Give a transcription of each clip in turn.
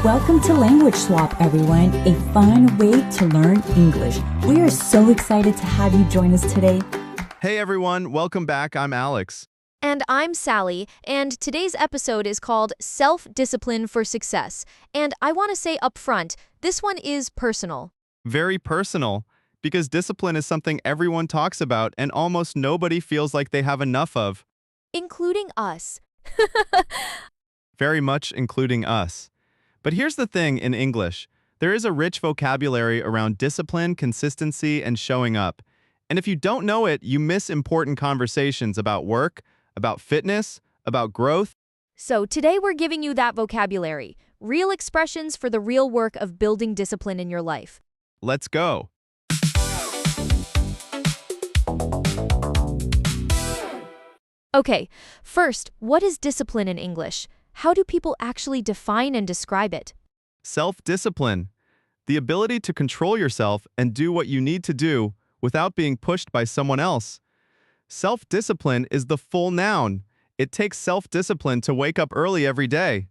Welcome to Language Swap, everyone, a fun way to learn English. We are so excited to have you join us today. Hey everyone, welcome back. I'm Alex. And I'm Sally, and today's episode is called Self-Discipline for Success. And I want to say up front, this one is personal. Very personal, because discipline is something everyone talks about and almost nobody feels like they have enough of. Including us. Very much including us. But here's the thing in English. There is a rich vocabulary around discipline, consistency, and showing up. And if you don't know it, you miss important conversations about work, about fitness, about growth. So today we're giving you that vocabulary, real expressions for the real work of building discipline in your life. Let's go. Okay, first, what is discipline in English? How do people actually define and describe it? Self-discipline. The ability to control yourself and do what you need to do without being pushed by someone else. Self-discipline is the full noun. It takes self-discipline to wake up early every day.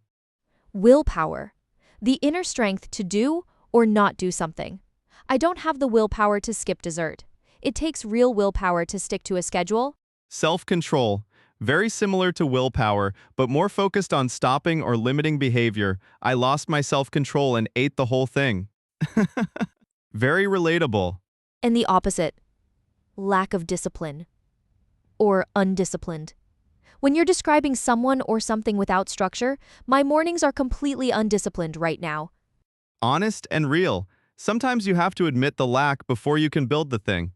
Willpower. The inner strength to do or not do something. I don't have the willpower to skip dessert. It takes real willpower to stick to a schedule. Self-control. Very similar to willpower, but more focused on stopping or limiting behavior. I lost my self-control and ate the whole thing. Very relatable. And the opposite. Lack of discipline. Or undisciplined. When you're describing someone or something without structure, my mornings are completely undisciplined right now. Honest and real. Sometimes you have to admit the lack before you can build the thing.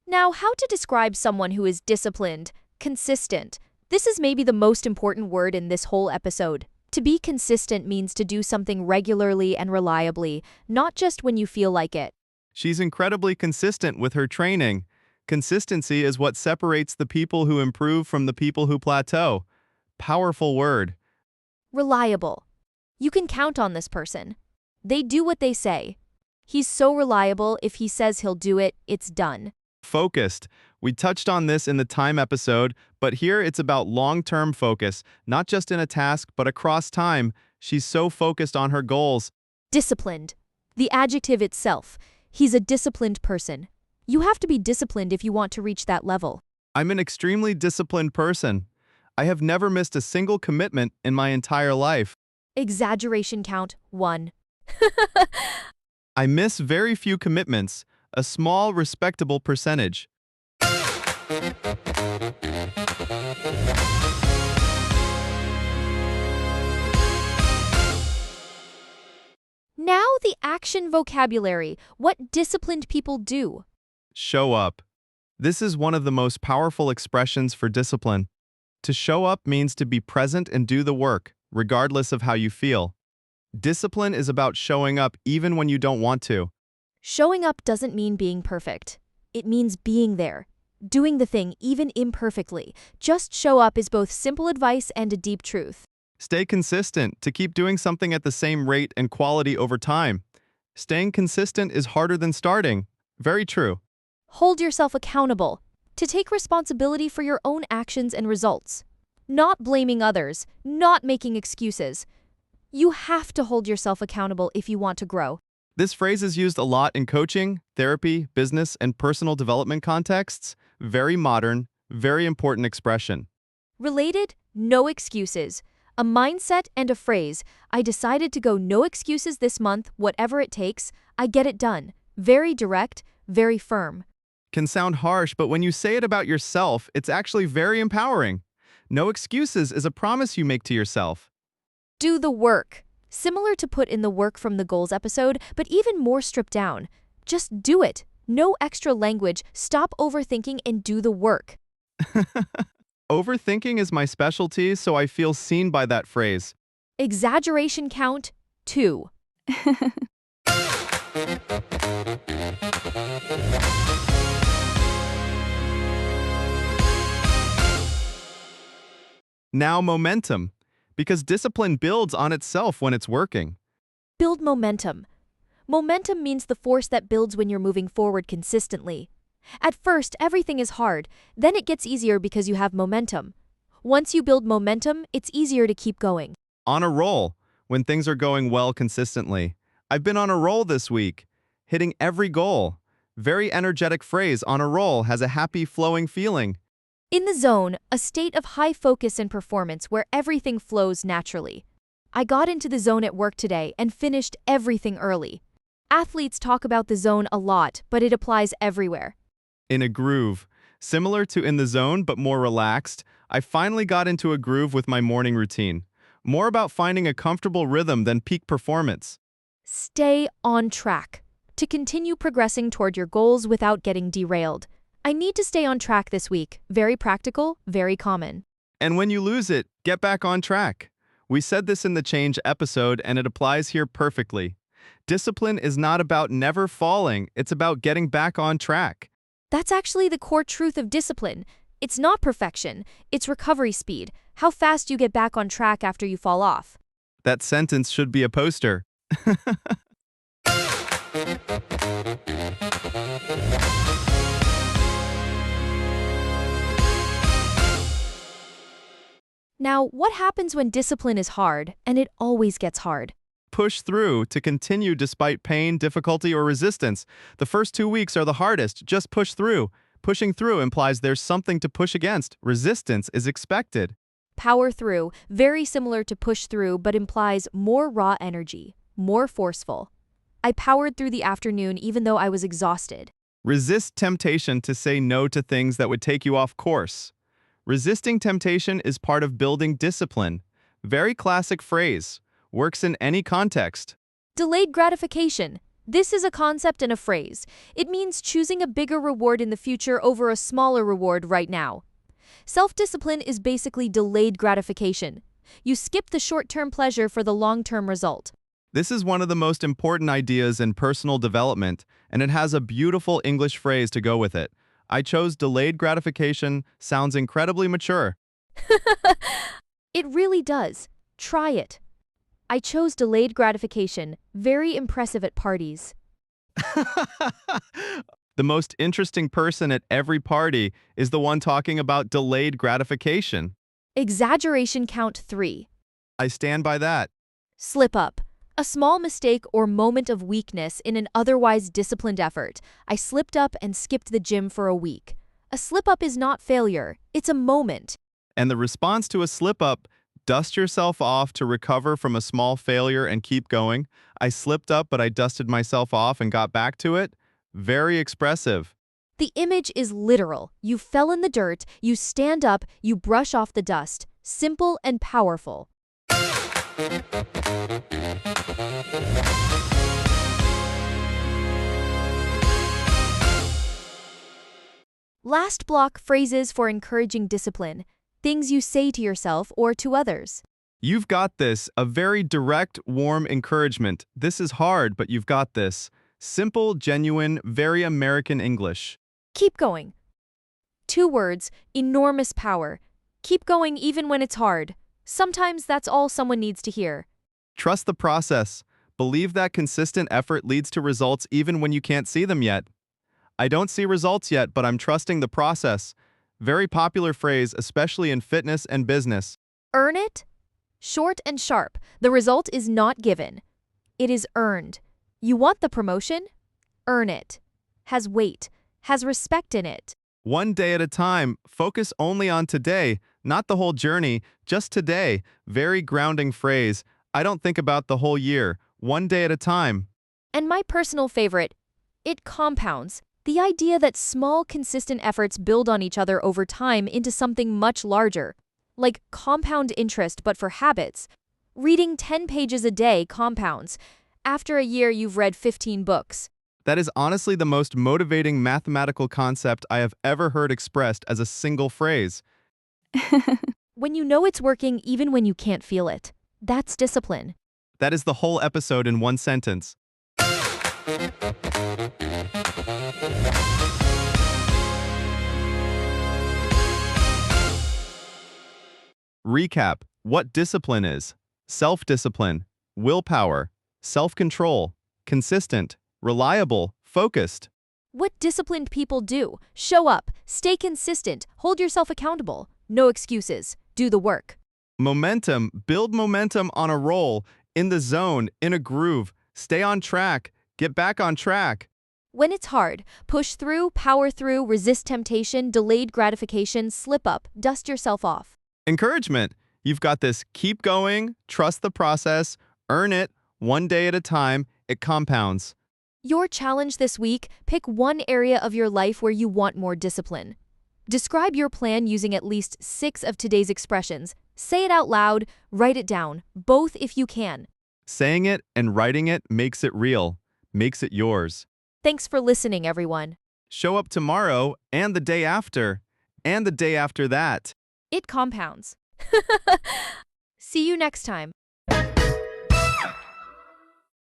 Now, how to describe someone who is disciplined, consistent? This is maybe the most important word in this whole episode. To be consistent means to do something regularly and reliably, not just when you feel like it. She's incredibly consistent with her training. Consistency is what separates the people who improve from the people who plateau. Powerful word. Reliable. You can count on this person. They do what they say. He's so reliable, if he says he'll do it, it's done. Focused. We touched on this in the time episode, but here it's about long-term focus, not just in a task, but across time. She's so focused on her goals. Disciplined. The adjective itself. He's a disciplined person. You have to be disciplined if you want to reach that level. I'm an extremely disciplined person. I have never missed a single commitment in my entire life. Exaggeration count 1. I miss very few commitments, a small, respectable percentage. Now the action vocabulary. What disciplined people do. Show up. This is one of the most powerful expressions for discipline. To show up means to be present and do the work, regardless of how you feel. Discipline is about showing up even when you don't want to. Showing up doesn't mean being perfect. It means being there, doing the thing even imperfectly. Just show up is both simple advice and a deep truth. Stay consistent to keep doing something at the same rate and quality over time. Staying consistent is harder than starting. Very true. Hold yourself accountable. To take responsibility for your own actions and results. Not blaming others, not making excuses. You have to hold yourself accountable if you want to grow. This phrase is used a lot in coaching, therapy, business, and personal development contexts. Very modern, very important expression. Related, no excuses. A mindset and a phrase. I decided to go no excuses this month, whatever it takes. I get it done. Very direct, very firm. Can sound harsh, but when you say it about yourself, it's actually very empowering. No excuses is a promise you make to yourself. Do the work. Similar to put in the work from the goals episode, but even more stripped down. Just do it. No extra language. Stop overthinking and do the work. Overthinking is my specialty, so I feel seen by that phrase. Exaggeration count 2. Now momentum, because discipline builds on itself when it's working. Build momentum. Momentum means the force that builds when you're moving forward consistently. At first, everything is hard, then it gets easier because you have momentum. Once you build momentum, it's easier to keep going. On a roll. when things are going well consistently. I've been on a roll this week, hitting every goal. Very energetic phrase, on a roll, has a happy, flowing feeling. In the zone, a state of high focus and performance where everything flows naturally. I got into the zone at work today and finished everything early. Athletes talk about the zone a lot, but it applies everywhere. In a groove. Similar to in the zone, but more relaxed, I finally got into a groove with my morning routine. More about finding a comfortable rhythm than peak performance. Stay on track. To continue progressing toward your goals without getting derailed. I need to stay on track this week. Very practical, very common. And when you lose it, get back on track. We said this in the Change episode, and it applies here perfectly. Discipline is not about never falling, it's about getting back on track. That's actually the core truth of discipline. It's not perfection, it's recovery speed. How fast you get back on track after you fall off. That sentence should be a poster. Now, what happens when discipline is hard, and it always gets hard? Push through to continue despite pain, difficulty, or resistance. The first 2 weeks are the hardest. Just push through. Pushing through implies there's something to push against. Resistance is expected. Power through, very similar to push through, but implies more raw energy, more forceful. I powered through the afternoon even though I was exhausted. Resist temptation to say no to things that would take you off course. Resisting temptation is part of building discipline. Very classic phrase. Works in any context. Delayed gratification. This is a concept and a phrase. It means choosing a bigger reward in the future over a smaller reward right now. Self-discipline is basically delayed gratification. You skip the short-term pleasure for the long-term result. This is one of the most important ideas in personal development, and it has a beautiful English phrase to go with it. I chose delayed gratification. Sounds incredibly mature. It really does. Try it. I chose delayed gratification. Very impressive at parties. The most interesting person at every party is the one talking about delayed gratification. Exaggeration count 3. I stand by that. Slip up. A small mistake or moment of weakness in an otherwise disciplined effort. I slipped up and skipped the gym for a week. A slip-up is not failure. It's a moment. And the response to a slip-up, dust yourself off to recover from a small failure and keep going. I slipped up, but I dusted myself off and got back to it. Very expressive. The image is literal. You fell in the dirt, you stand up, you brush off the dust. Simple and powerful. Last block, phrases for encouraging discipline. Things you say to yourself or to others. You've got this. A very direct, warm encouragement. This is hard, but you've got this. Simple, genuine, very American English. Keep going. 2 words, enormous power. Keep going even when it's hard. Sometimes that's all someone needs to hear. Trust the process. Believe that consistent effort leads to results even when you can't see them yet. I don't see results yet, but I'm trusting the process. Very popular phrase, especially in fitness and business. Earn it? Short and sharp. The result is not given. It is earned. You want the promotion? Earn it. Has weight. Has respect in it. One day at a time. Focus only on today, not the whole journey, just today. Very grounding phrase. I don't think about the whole year. One day at a time. And my personal favorite, it compounds. The idea that small, consistent efforts build on each other over time into something much larger. Like compound interest, but for habits. Reading 10 pages a day compounds. After a year, you've read 15 books. That is honestly the most motivating mathematical concept I have ever heard expressed as a single phrase. When you know it's working even when you can't feel it. That's discipline. That is the whole episode in one sentence. Recap. What discipline is: self-discipline, willpower, self-control, consistent, reliable, focused. What disciplined people do: show up, stay consistent, hold yourself accountable. No excuses. Do the work. Momentum. Build momentum on a roll. In the zone, in a groove, stay on track, get back on track. When it's hard, push through, power through, resist temptation, delayed gratification, slip up, dust yourself off. Encouragement. You've got this. Keep going, trust the process, earn it, one day at a time. It compounds. Your challenge this week, pick one area of your life where you want more discipline. Describe your plan using at least 6 of today's expressions. Say it out loud, write it down, both if you can. Saying it and writing it makes it real, makes it yours. Thanks for listening, everyone. Show up tomorrow and the day after, and the day after that. It compounds. See you next time.